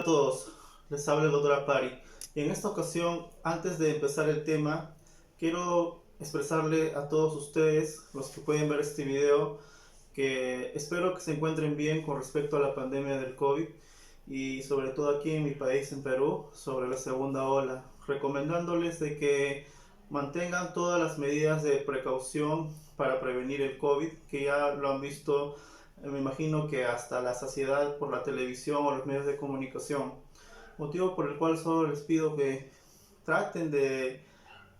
todos, les habla el doctor Apari. Y en esta ocasión, antes de empezar el tema, quiero expresarle a todos ustedes, los que pueden ver este video, que espero que se encuentren bien con respecto a la pandemia del COVID y sobre todo aquí en mi país, en Perú, sobre la segunda ola, recomendándoles de que mantengan todas las medidas de precaución para prevenir el COVID, que ya lo han visto, me imagino que hasta la saciedad por la televisión o los medios de comunicación, motivo por el cual solo les pido que traten de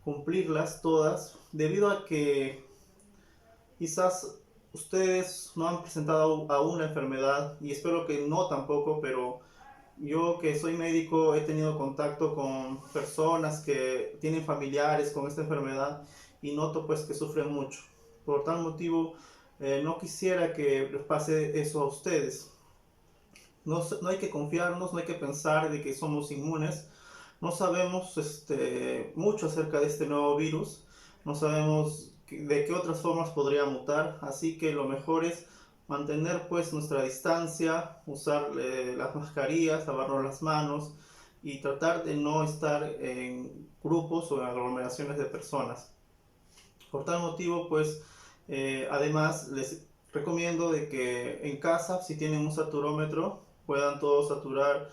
cumplirlas todas, debido a que quizás ustedes no han presentado aún la enfermedad y espero que no tampoco, pero yo que soy médico he tenido contacto con personas que tienen familiares con esta enfermedad y noto pues que sufren mucho. Por tal motivo no quisiera que les pase eso a ustedes. No hay que confiarnos, no hay que pensar de que somos inmunes. No sabemos mucho acerca de este nuevo virus, no sabemos de qué otras formas podría mutar, así que lo mejor es mantener pues nuestra distancia, usar las mascarillas, lavarnos las manos y tratar de no estar en grupos o en aglomeraciones de personas. Por tal motivo pues además les recomiendo de que en casa, si tienen un saturómetro, puedan todos saturar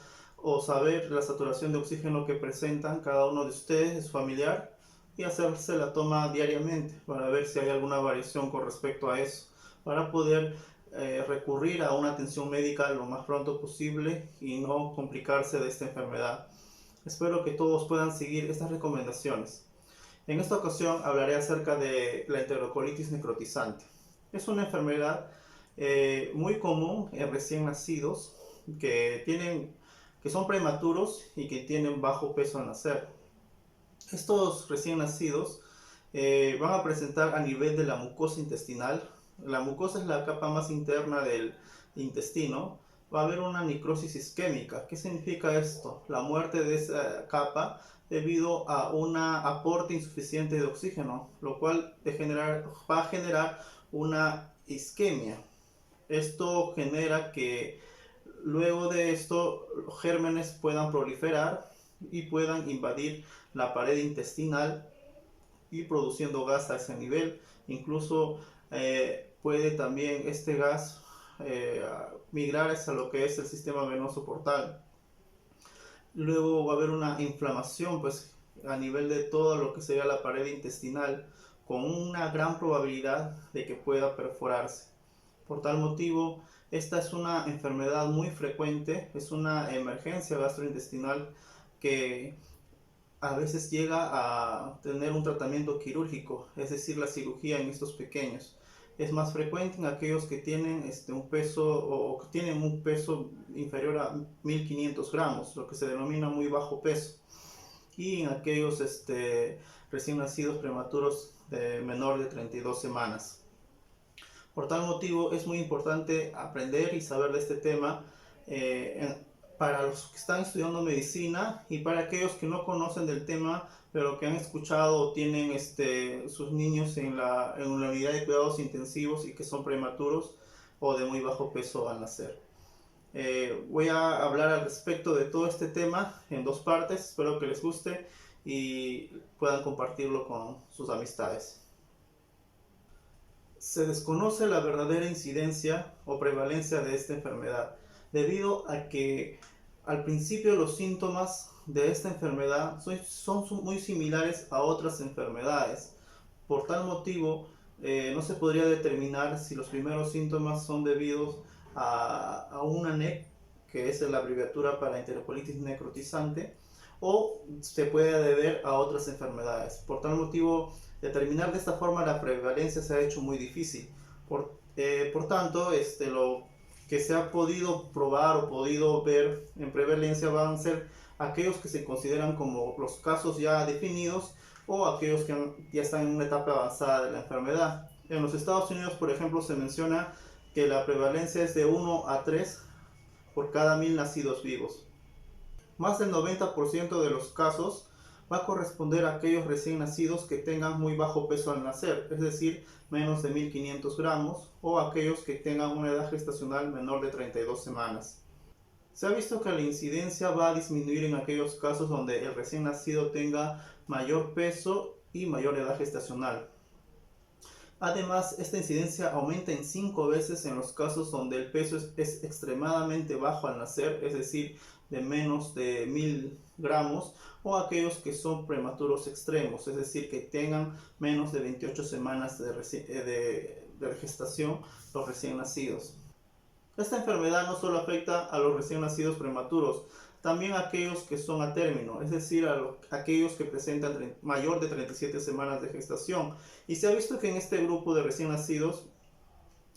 o saber la saturación de oxígeno que presentan cada uno de ustedes, de su familiar, y hacerse la toma diariamente para ver si hay alguna variación con respecto a eso, para poder recurrir a una atención médica lo más pronto posible y no complicarse de esta enfermedad. Espero que todos puedan seguir estas recomendaciones. En esta ocasión hablaré acerca de la enterocolitis necrotizante. Es una enfermedad muy común en recién nacidos que son prematuros y que tienen bajo peso al nacer. Estos recién nacidos van a presentar a nivel de la mucosa intestinal. La mucosa es la capa más interna del intestino. Va a haber una necrosis isquémica. ¿Qué significa esto? La muerte de esa capa debido a un aporte insuficiente de oxígeno, lo cual va a generar una isquemia. Esto genera que luego de esto los gérmenes puedan proliferar y puedan invadir la pared intestinal y produciendo gas a ese nivel. Incluso puede también este gas migrar hacia lo que es el sistema venoso portal. Luego va a haber una inflamación pues a nivel de todo lo que sería la pared intestinal, con una gran probabilidad de que pueda perforarse. Por tal motivo, esta es una enfermedad muy frecuente, es una emergencia gastrointestinal que a veces llega a tener un tratamiento quirúrgico, es decir, la cirugía en estos pequeños. Es más frecuente en aquellos que tienen un peso o que tienen un peso inferior a 1500 gramos, lo que se denomina muy bajo peso, y en aquellos recién nacidos prematuros de menor de 32 semanas. Por tal motivo es muy importante aprender y saber de este tema para los que están estudiando medicina y para aquellos que no conocen del tema pero que han escuchado o tienen sus niños en la unidad de cuidados intensivos y que son prematuros o de muy bajo peso al nacer. Voy a hablar al respecto de todo este tema en dos partes, espero que les guste y puedan compartirlo con sus amistades. Se desconoce la verdadera incidencia o prevalencia de esta enfermedad, debido a que al principio los síntomas de esta enfermedad son muy similares a otras enfermedades. Por tal motivo, no se podría determinar si los primeros síntomas son debidos a una NEC, que es la abreviatura para enterocolitis necrotizante, o se puede deber a otras enfermedades. Por tal motivo, determinar de esta forma la prevalencia se ha hecho muy difícil. Por tanto, lo que se ha podido probar o podido ver en prevalencia van a ser aquellos que se consideran como los casos ya definidos o aquellos que ya están en una etapa avanzada de la enfermedad. En los Estados Unidos, por ejemplo, se menciona que la prevalencia es de 1 a 3 por cada 1000 nacidos vivos. Más del 90% de los casos va a corresponder a aquellos recién nacidos que tengan muy bajo peso al nacer, es decir, menos de 1500 gramos, o aquellos que tengan una edad gestacional menor de 32 semanas. Se ha visto que la incidencia va a disminuir en aquellos casos donde el recién nacido tenga mayor peso y mayor edad gestacional. Además, esta incidencia aumenta en 5 veces en los casos donde el peso es extremadamente bajo al nacer, es decir, de menos de 1000 gramos, o aquellos que son prematuros extremos, es decir, que tengan menos de 28 semanas de gestación los recién nacidos. Esta enfermedad no solo afecta a los recién nacidos prematuros, también a aquellos que son a término, es decir, aquellos que presentan mayor de 37 semanas de gestación. Y se ha visto que en este grupo de recién nacidos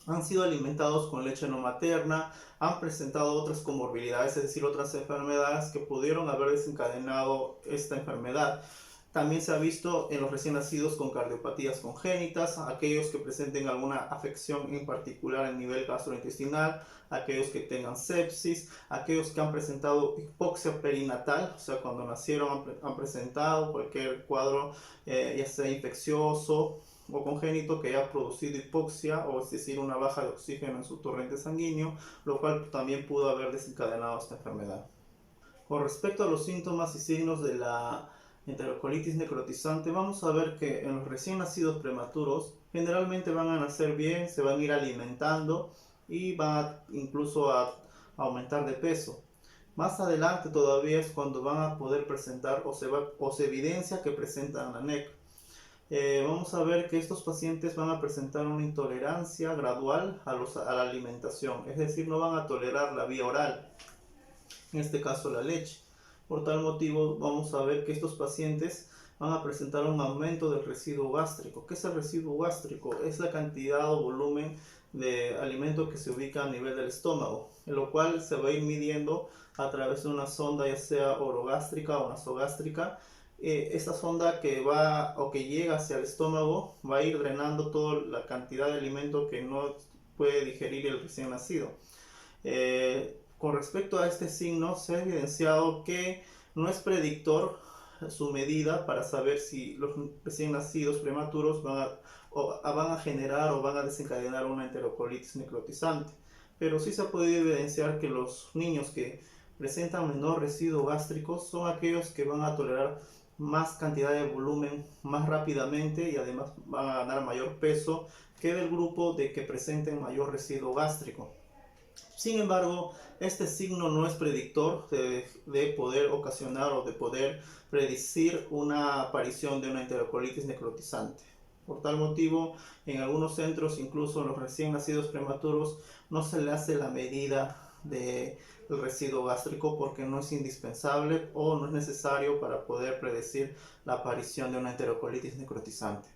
han sido alimentados con leche no materna, han presentado otras comorbilidades, es decir, otras enfermedades que pudieron haber desencadenado esta enfermedad. También se ha visto en los recién nacidos con cardiopatías congénitas, aquellos que presenten alguna afección en particular a nivel gastrointestinal, aquellos que tengan sepsis, aquellos que han presentado hipoxia perinatal, o sea, cuando nacieron han presentado cualquier cuadro, ya sea infeccioso o congénito, que haya producido hipoxia, o es decir, una baja de oxígeno en su torrente sanguíneo, lo cual también pudo haber desencadenado esta enfermedad. Con respecto a los síntomas y signos de la enterocolitis necrotizante, vamos a ver que en los recién nacidos prematuros generalmente van a nacer bien, se van a ir alimentando y van incluso a aumentar de peso. Más adelante todavía es cuando van a poder presentar o se evidencia que presentan la NEC. Vamos a ver que estos pacientes van a presentar una intolerancia gradual a la alimentación, es decir, no van a tolerar la vía oral, en este caso la leche. Por tal motivo vamos a ver que estos pacientes van a presentar un aumento del residuo gástrico. ¿Qué es el residuo gástrico? Es la cantidad o volumen de alimento que se ubica a nivel del estómago, en lo cual se va a ir midiendo a través de una sonda, ya sea orogástrica o nasogástrica. Esta sonda que va o que llega hacia el estómago va a ir drenando toda la cantidad de alimento que no puede digerir el recién nacido. Con respecto a este signo, se ha evidenciado que no es predictor su medida para saber si los recién nacidos prematuros van a generar o van a desencadenar una enterocolitis necrotizante. Pero sí se ha podido evidenciar que los niños que presentan menor residuo gástrico son aquellos que van a tolerar más cantidad de volumen más rápidamente y además van a ganar mayor peso que del grupo de que presenten mayor residuo gástrico. Sin embargo, este signo no es predictor de poder ocasionar o de poder predecir una aparición de una enterocolitis necrotizante. Por tal motivo, en algunos centros, incluso en los recién nacidos prematuros, no se le hace la medida del residuo gástrico porque no es indispensable o no es necesario para poder predecir la aparición de una enterocolitis necrotizante.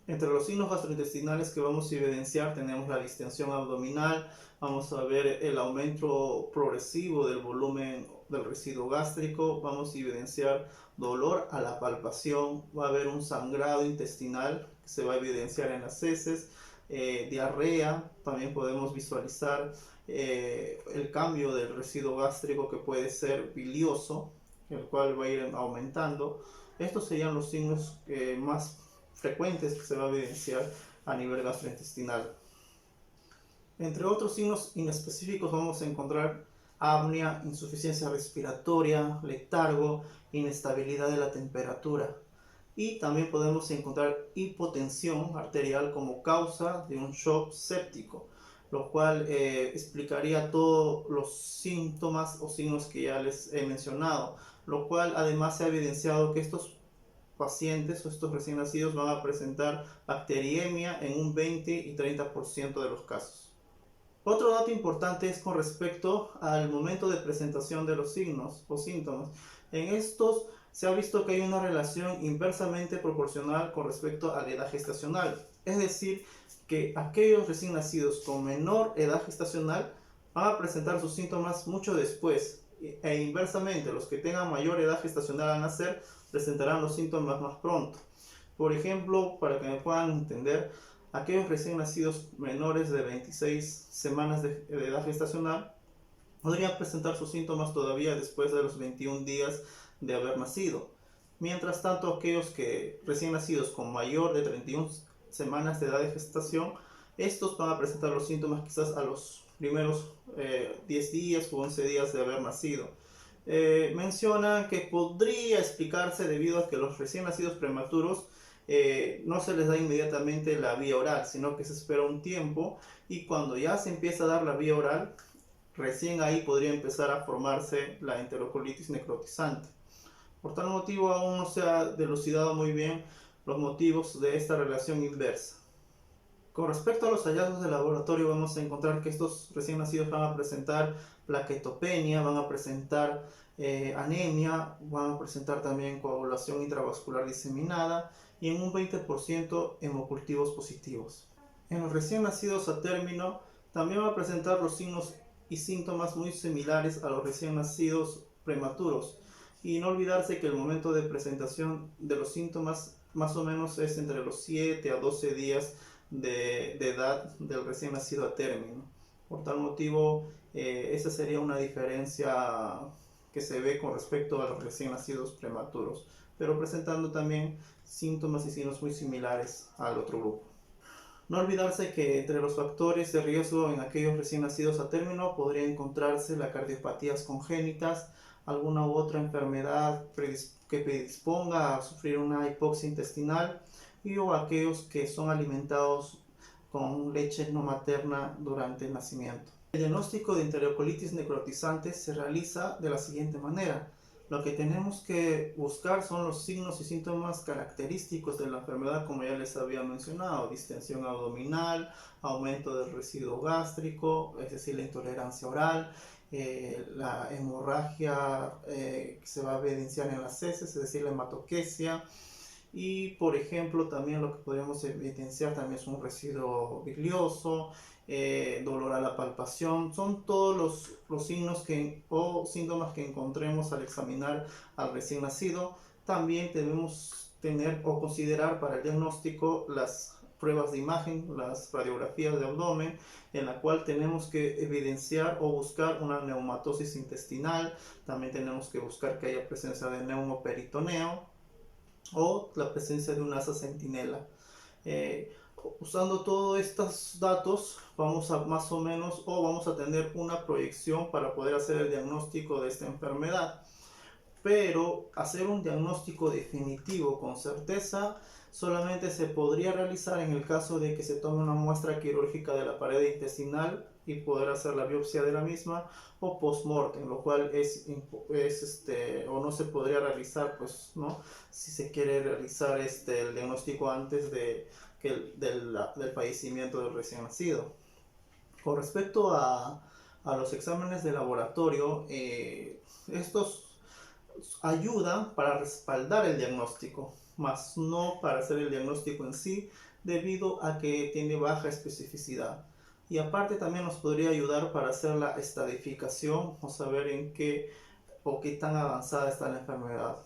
Entre los signos gastrointestinales que vamos a evidenciar tenemos la distensión abdominal, vamos a ver el aumento progresivo del volumen del residuo gástrico, vamos a evidenciar dolor a la palpación, va a haber un sangrado intestinal que se va a evidenciar en las heces, diarrea, también podemos visualizar el cambio del residuo gástrico que puede ser bilioso, el cual va a ir aumentando. Estos serían los signos más frecuentes que se va a evidenciar a nivel gastrointestinal. Entre otros signos inespecíficos vamos a encontrar apnea, insuficiencia respiratoria, letargo, inestabilidad de la temperatura. Y también podemos encontrar hipotensión arterial como causa de un shock séptico, lo cual explicaría todos los síntomas o signos que ya les he mencionado, lo cual además se ha evidenciado que estos pacientes o estos recién nacidos van a presentar bacteriemia en un 20 y 30% de los casos. Otro dato importante es con respecto al momento de presentación de los signos o síntomas. En estos se ha visto que hay una relación inversamente proporcional con respecto a la edad gestacional. Es decir, que aquellos recién nacidos con menor edad gestacional van a presentar sus síntomas mucho después. E inversamente, los que tengan mayor edad gestacional al nacer presentarán los síntomas más pronto. Por ejemplo, para que me puedan entender, aquellos recién nacidos menores de 26 semanas de edad gestacional podrían presentar sus síntomas todavía después de los 21 días de haber nacido. Mientras tanto, aquellos que recién nacidos con mayor de 31 semanas de edad de gestación Estos van a presentar los síntomas quizás a los primeros 10 días o 11 días de haber nacido. Menciona que podría explicarse debido a que los recién nacidos prematuros no se les da inmediatamente la vía oral, sino que se espera un tiempo, y cuando ya se empieza a dar la vía oral, recién ahí podría empezar a formarse la enterocolitis necrotizante. Por tal motivo aún no se ha dilucidado muy bien los motivos de esta relación inversa. Con respecto a los hallazgos de laboratorio, vamos a encontrar que estos recién nacidos van a presentar plaquetopenia, van a presentar anemia, van a presentar también coagulación intravascular diseminada y en un 20% hemocultivos positivos. En los recién nacidos a término también van a presentar los signos y síntomas muy similares a los recién nacidos prematuros, y no olvidarse que el momento de presentación de los síntomas más o menos es entre los 7 a 12 días de edad del recién nacido a término. Por tal motivo, esa sería una diferencia que se ve con respecto a los recién nacidos prematuros, pero presentando también síntomas y signos muy similares al otro grupo. No olvidarse que entre los factores de riesgo en aquellos recién nacidos a término podría encontrarse las cardiopatías congénitas, alguna u otra enfermedad que predisponga a sufrir una hipoxia intestinal, y o aquellos que son alimentados con leche no materna durante el nacimiento. El diagnóstico de enterocolitis necrotizante se realiza de la siguiente manera. Lo que tenemos que buscar son los signos y síntomas característicos de la enfermedad, como ya les había mencionado: distensión abdominal, aumento del residuo gástrico, es decir, la intolerancia oral, la hemorragia que se va a evidenciar en las heces, es decir, la hematoquesia. Y por ejemplo también lo que podríamos evidenciar también es un residuo bilioso, dolor a la palpación. Son todos los signos o síntomas que encontremos al examinar al recién nacido. También debemos tener o considerar para el diagnóstico las pruebas de imagen, las radiografías de abdomen, en la cual tenemos que evidenciar o buscar una neumatosis intestinal. También tenemos que buscar que haya presencia de neumoperitoneo o la presencia de un asa centinela. Usando todos estos datos vamos a más o menos, o vamos a tener una proyección para poder hacer el diagnóstico de esta enfermedad. Pero hacer un diagnóstico definitivo con certeza solamente se podría realizar en el caso de que se tome una muestra quirúrgica de la pared intestinal y poder hacer la biopsia de la misma, o post-mortem, lo cual o no se podría realizar, pues, ¿no? Si se quiere realizar el diagnóstico antes del fallecimiento del recién nacido. Con respecto a los exámenes de laboratorio, estos ayudan para respaldar el diagnóstico, más no para hacer el diagnóstico en sí, debido a que tiene baja especificidad. Y aparte también nos podría ayudar para hacer la estadificación o saber en qué o qué tan avanzada está la enfermedad.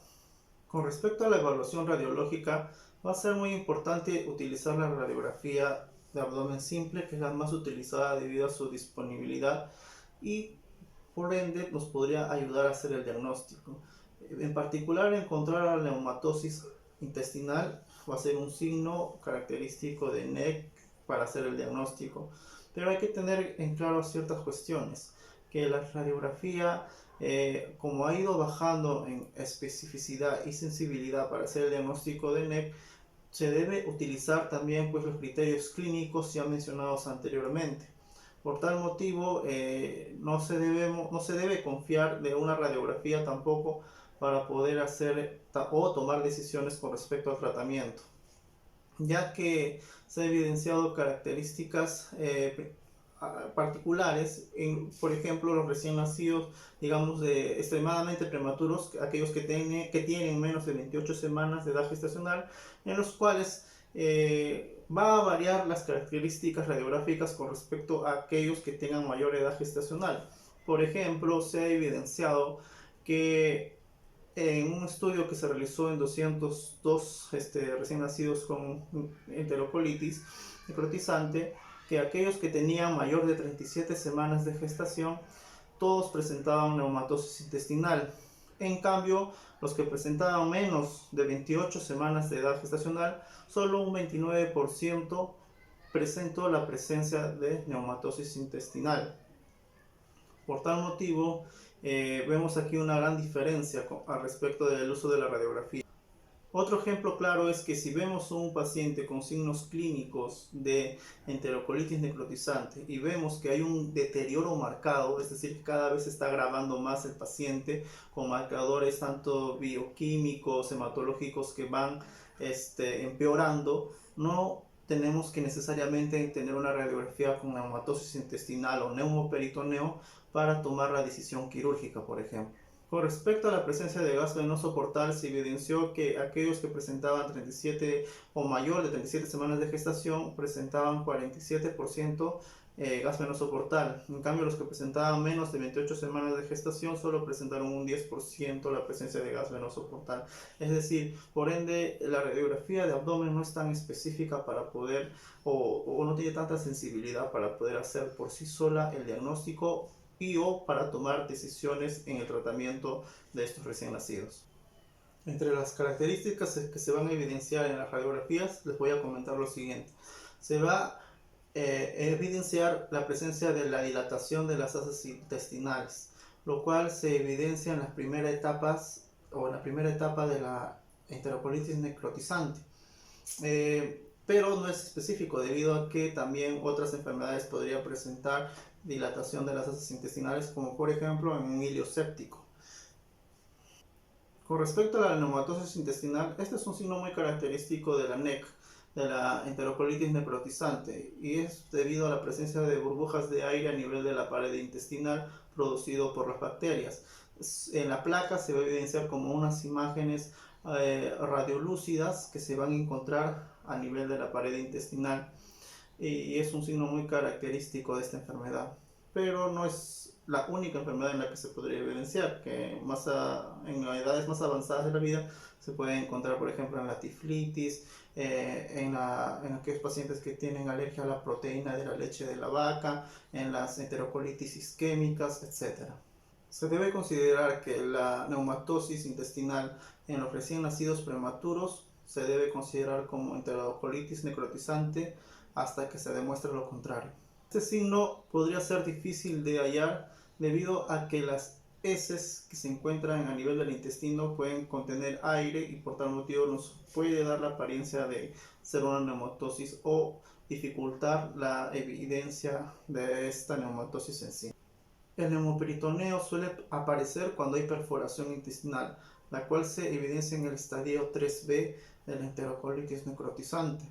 Con respecto a la evaluación radiológica, va a ser muy importante utilizar la radiografía de abdomen simple, que es la más utilizada debido a su disponibilidad, y por ende nos podría ayudar a hacer el diagnóstico. En particular, encontrar la neumatosis intestinal va a ser un signo característico de NEC para hacer el diagnóstico. Pero hay que tener en claro ciertas cuestiones, que la radiografía, como ha ido bajando en especificidad y sensibilidad para hacer el diagnóstico de NEC, se debe utilizar también, pues, los criterios clínicos ya mencionados anteriormente. Por tal motivo, no se debe confiar de una radiografía tampoco para poder hacer o tomar decisiones con respecto al tratamiento, ya que se han evidenciado características particulares por ejemplo, los recién nacidos, digamos, de extremadamente prematuros, aquellos que tienen menos de 28 semanas de edad gestacional, en los cuales va a variar las características radiográficas con respecto a aquellos que tengan mayor edad gestacional. Por ejemplo, se ha evidenciado que en un estudio que se realizó en 202 recién nacidos con enterocolitis necrotizante, que aquellos que tenían mayor de 37 semanas de gestación, todos presentaban neumatosis intestinal. En cambio, los que presentaban menos de 28 semanas de edad gestacional, solo un 29% presento la presencia de neumatosis intestinal. Por tal motivo, vemos aquí una gran diferencia al respecto del uso de la radiografía. Otro ejemplo claro es que si vemos un paciente con signos clínicos de enterocolitis necrotizante y vemos que hay un deterioro marcado, es decir, que cada vez se está agravando más el paciente con marcadores tanto bioquímicos, hematológicos que van empeorando, no tenemos que necesariamente tener una radiografía con neumatosis intestinal o neumoperitoneo para tomar la decisión quirúrgica, por ejemplo. Con respecto a la presencia de gas venoso portal, se evidenció que aquellos que presentaban 37 o mayor de 37 semanas de gestación presentaban 47% gas venoso portal. En cambio, los que presentaban menos de 28 semanas de gestación solo presentaron un 10% la presencia de gas venoso portal. Es decir, por ende, la radiografía de abdomen no es tan específica para poder o no tiene tanta sensibilidad para poder hacer por sí sola el diagnóstico o para tomar decisiones en el tratamiento de estos recién nacidos. Entre las características que se van a evidenciar en las radiografías, les voy a comentar lo siguiente. Se va a evidenciar la presencia de la dilatación de las asas intestinales, lo cual se evidencia en las primeras etapas o en la primera etapa de la enterocolitis necrotizante. Pero no es específico debido a que también otras enfermedades podrían presentar dilatación de las asas intestinales, como por ejemplo en un hilio séptico. Con respecto a la neumatosis intestinal, este es un signo muy característico de la NEC, de la enterocolitis necrotizante, y es debido a la presencia de burbujas de aire a nivel de la pared intestinal producido por las bacterias. En la placa se va a evidenciar como unas imágenes radiolúcidas que se van a encontrar a nivel de la pared intestinal, y es un signo muy característico de esta enfermedad, pero no es la única enfermedad en la que se podría evidenciar, que en edades más avanzadas de la vida se puede encontrar, por ejemplo, en la tiflitis, en aquellos pacientes que tienen alergia a la proteína de la leche de la vaca, en las enterocolitis isquémicas, etc. Se debe considerar que la neumatosis intestinal en los recién nacidos prematuros se debe considerar como enterocolitis necrotizante hasta que se demuestre lo contrario. Este signo podría ser difícil de hallar debido a que las heces que se encuentran a nivel del intestino pueden contener aire y por tal motivo nos puede dar la apariencia de ser una neumatosis o dificultar la evidencia de esta neumatosis en sí. El neumoperitoneo suele aparecer cuando hay perforación intestinal, la cual se evidencia en el estadio 3B de la enterocolitis necrotizante.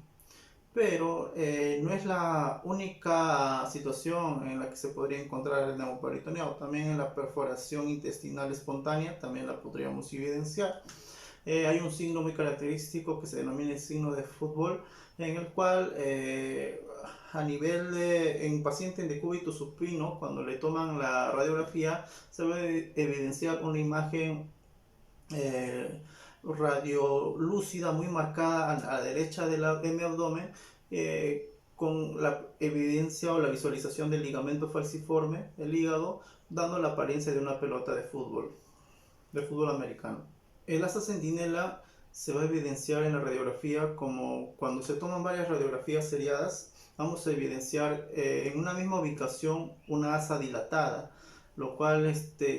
Pero no es la única situación en la que se podría encontrar el neumoperitoneo. También en la perforación intestinal espontánea también la podríamos evidenciar. Hay un signo muy característico que se denomina el signo de fútbol, en el cual a nivel en paciente en decúbito supino, cuando le toman la radiografía, se va a evidenciar una imagen radiolúcida muy marcada a la derecha de mi abdomen, con la evidencia o la visualización del ligamento falciforme del hígado, dando la apariencia de una pelota de fútbol americano. El asa centinela se va a evidenciar en la radiografía como cuando se toman varias radiografías seriadas, vamos a evidenciar en una misma ubicación una asa dilatada, lo cual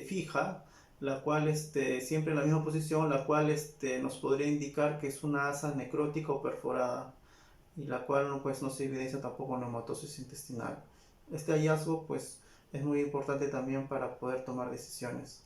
fija, la cual siempre en la misma posición, la cual nos podría indicar que es una asa necrótica o perforada, y la cual pues, no se evidencia tampoco neumatosis intestinal. Este hallazgo pues, es muy importante también para poder tomar decisiones.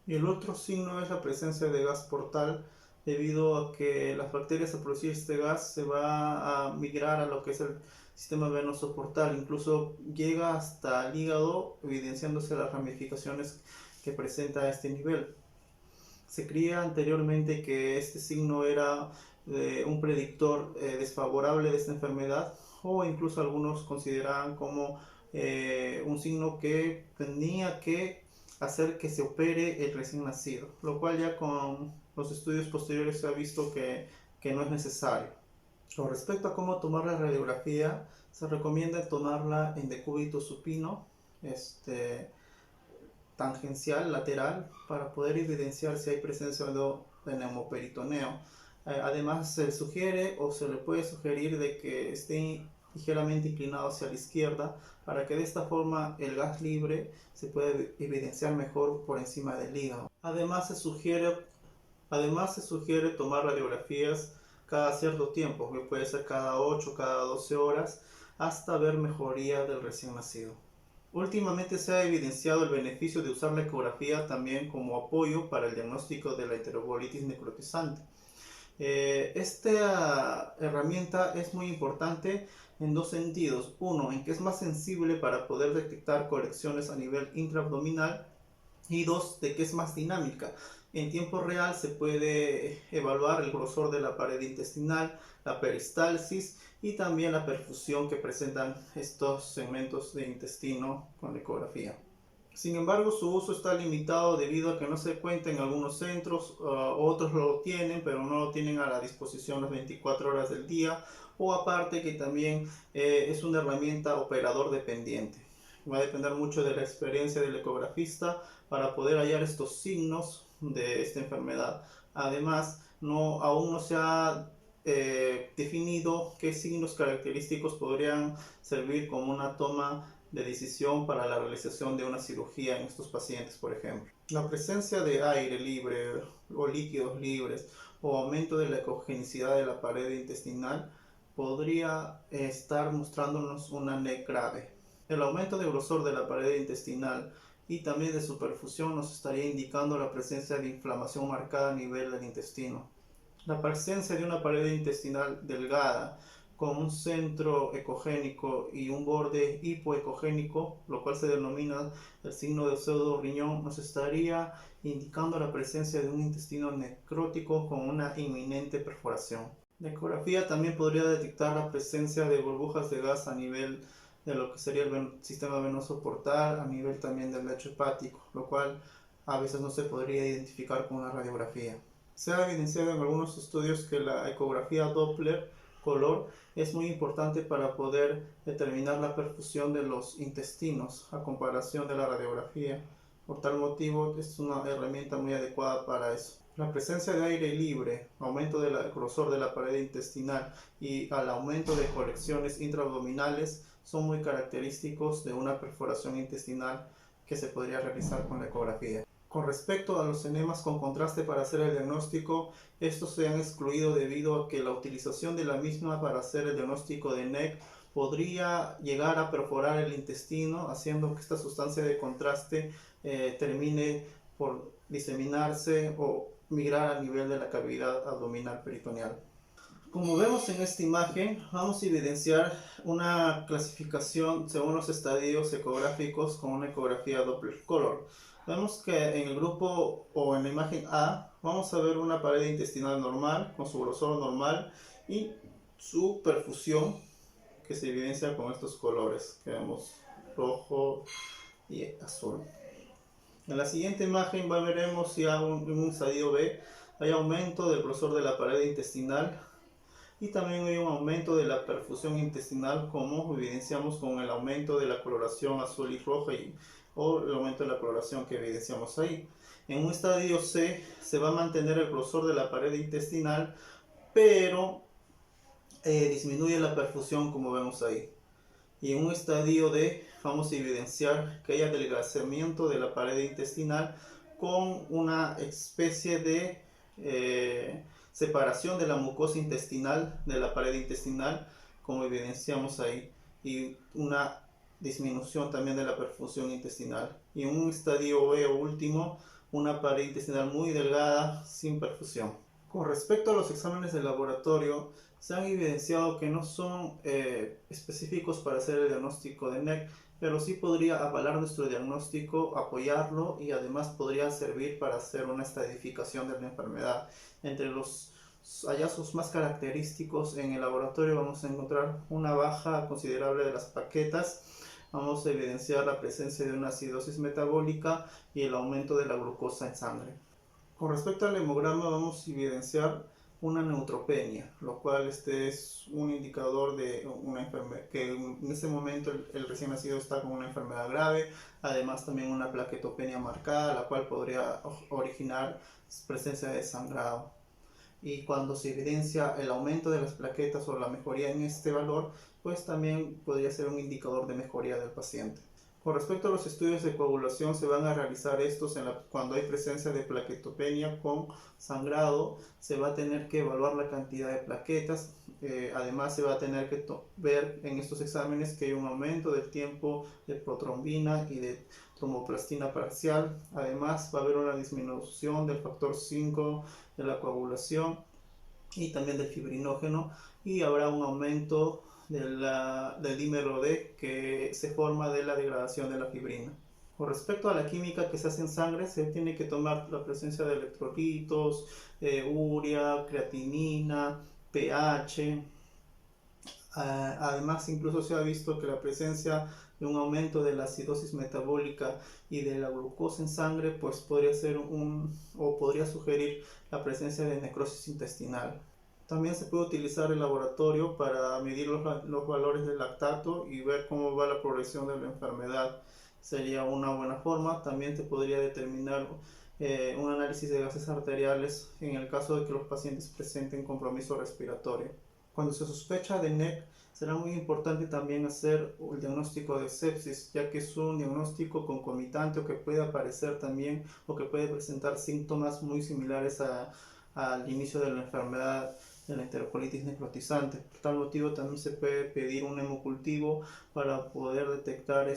Y el otro signo es la presencia de gas portal, debido a que las bacterias al producir este gas se va a migrar a lo que es el sistema venoso portal, incluso llega hasta el hígado, evidenciándose las ramificaciones que presenta a este nivel. Se creía anteriormente que este signo era un predictor desfavorable de esta enfermedad, o incluso algunos consideraban como un signo que tenía que hacer que se opere el recién nacido, lo cual ya con los estudios posteriores se ha visto que no es necesario. Con respecto a cómo tomar la radiografía, se recomienda tomarla en decúbito supino, tangencial, lateral, para poder evidenciar si hay presencia o no de neumoperitoneo. Además se sugiere o se le puede sugerir de que esté ligeramente inclinado hacia la izquierda, para que de esta forma el gas libre se pueda evidenciar mejor por encima del hígado. Además se sugiere tomar radiografías cada cierto tiempo, que puede ser cada 8 o cada 12 horas, hasta ver mejoría del recién nacido. Últimamente se ha evidenciado el beneficio de usar la ecografía también como apoyo para el diagnóstico de la enterocolitis necrotizante. Esta herramienta es muy importante en dos sentidos. Uno, en que es más sensible para poder detectar colecciones a nivel intraabdominal, y dos, de que es más dinámica. En tiempo real se puede evaluar el grosor de la pared intestinal, la peristalsis y también la perfusión que presentan estos segmentos de intestino con la ecografía. Sin embargo, su uso está limitado debido a que no se cuenta en algunos centros, otros lo tienen, pero no lo tienen a la disposición las 24 horas del día, o aparte que también es una herramienta operador dependiente. Va a depender mucho de la experiencia del ecografista para poder hallar estos signos de esta enfermedad. Además, aún no se ha definido qué signos característicos podrían servir como una toma de decisión para la realización de una cirugía en estos pacientes, por ejemplo. La presencia de aire libre o líquidos libres o aumento de la ecogenicidad de la pared intestinal podría estar mostrándonos una NEC grave. El aumento de grosor de la pared intestinal y también de su perfusión nos estaría indicando la presencia de inflamación marcada a nivel del intestino. La presencia de una pared intestinal delgada con un centro ecogénico y un borde hipoecogénico, lo cual se denomina el signo de pseudo riñón, nos estaría indicando la presencia de un intestino necrótico con una inminente perforación. La ecografía también podría detectar la presencia de burbujas de gas a nivel de lo que sería el sistema venoso portal, a nivel también del lecho hepático, lo cual a veces no se podría identificar con una radiografía. Se ha evidenciado en algunos estudios que la ecografía Doppler color es muy importante para poder determinar la perfusión de los intestinos a comparación de la radiografía. Por tal motivo es una herramienta muy adecuada para eso. La presencia de aire libre, aumento del grosor de la pared intestinal y al aumento de colecciones intraabdominales son muy característicos de una perforación intestinal que se podría realizar con la ecografía. Con respecto a los enemas con contraste para hacer el diagnóstico, estos se han excluido debido a que la utilización de la misma para hacer el diagnóstico de NEC podría llegar a perforar el intestino, haciendo que esta sustancia de contraste termine por diseminarse o migrar a nivel de la cavidad abdominal peritoneal. Como vemos en esta imagen, vamos a evidenciar una clasificación según los estadios ecográficos con una ecografía Doppler color. Vemos que en el grupo o en la imagen A vamos a ver una pared intestinal normal con su grosor normal y su perfusión que se evidencia con estos colores que vemos rojo y azul. En la siguiente imagen veremos ya en un estadio B hay aumento del grosor de la pared intestinal y también hay un aumento de la perfusión intestinal, como evidenciamos con el aumento de la coloración azul y roja o el aumento de la coloración que evidenciamos ahí. En un estadio C se va a mantener el grosor de la pared intestinal, pero disminuye la perfusión, como vemos ahí. Y en un estadio D vamos a evidenciar que hay adelgazamiento de la pared intestinal con una especie de separación de la mucosa intestinal de la pared intestinal, como evidenciamos ahí, y una disminución también de la perfusión intestinal. Y en un estadio B o último, una pared intestinal muy delgada sin perfusión. Con respecto a los exámenes de laboratorio, se han evidenciado que no son específicos para hacer el diagnóstico de NEC, pero sí podría avalar nuestro diagnóstico, apoyarlo y además podría servir para hacer una estadificación de la enfermedad. Entre los hallazgos más característicos en el laboratorio vamos a encontrar una baja considerable de las plaquetas, vamos a evidenciar la presencia de una acidosis metabólica y el aumento de la glucosa en sangre. Con respecto al hemograma vamos a evidenciar una neutropenia, lo cual es un indicador de una enfermedad que en ese momento el recién nacido está con una enfermedad grave, además también una plaquetopenia marcada, la cual podría originar presencia de sangrado. y cuando se evidencia el aumento de las plaquetas o la mejoría en este valor, pues también podría ser un indicador de mejoría del paciente. Con respecto a los estudios de coagulación, se van a realizar estos cuando hay presencia de plaquetopenia con sangrado. Se va a tener que evaluar la cantidad de plaquetas. Además, se va a tener que ver en estos exámenes que hay un aumento del tiempo de protrombina y de tromboplastina parcial. Además, va a haber una disminución del factor 5 de la coagulación y también del fibrinógeno, y habrá un aumento del dímero D, que se forma de la degradación de la fibrina. Con respecto a la química que se hace en sangre, se tiene que tomar la presencia de electrolitos, urea, creatinina, pH. Además, incluso se ha visto que la presencia de un aumento de la acidosis metabólica y de la glucosa en sangre pues podría ser o podría sugerir la presencia de necrosis intestinal. También se puede utilizar el laboratorio para medir los valores de lactato y ver cómo va la progresión de la enfermedad. Sería una buena forma. También te podría determinar un análisis de gases arteriales en el caso de que los pacientes presenten compromiso respiratorio. Cuando se sospecha de NEC, será muy importante también hacer el diagnóstico de sepsis, ya que es un diagnóstico concomitante o que puede aparecer también o que puede presentar síntomas muy similares al inicio de la enfermedad de la enterocolitis necrotizante. Por tal motivo también se puede pedir un hemocultivo para poder detectar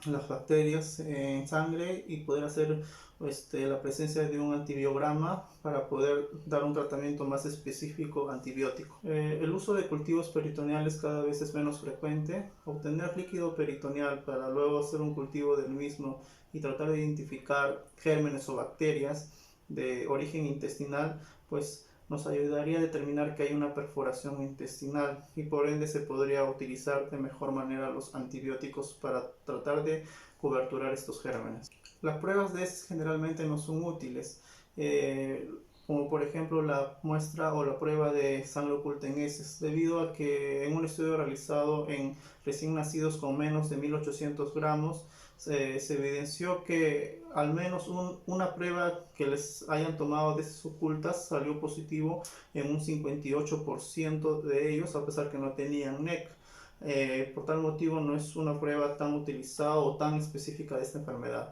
las bacterias en sangre y poder hacer la presencia de un antibiograma para poder dar un tratamiento más específico antibiótico. El uso de cultivos peritoneales cada vez es menos frecuente. Obtener líquido peritoneal para luego hacer un cultivo del mismo y tratar de identificar gérmenes o bacterias de origen intestinal, pues nos ayudaría a determinar que hay una perforación intestinal y por ende se podría utilizar de mejor manera los antibióticos para tratar de coberturar estos gérmenes. Las pruebas de heces generalmente no son útiles, como por ejemplo la muestra o la prueba de sangre oculta en heces, debido a que en un estudio realizado en recién nacidos con menos de 1800 gramos, se evidenció que al menos una prueba que les hayan tomado de heces ocultas salió positivo en un 58% de ellos, a pesar que no tenían NEC. Por tal motivo no es una prueba tan utilizada o tan específica de esta enfermedad.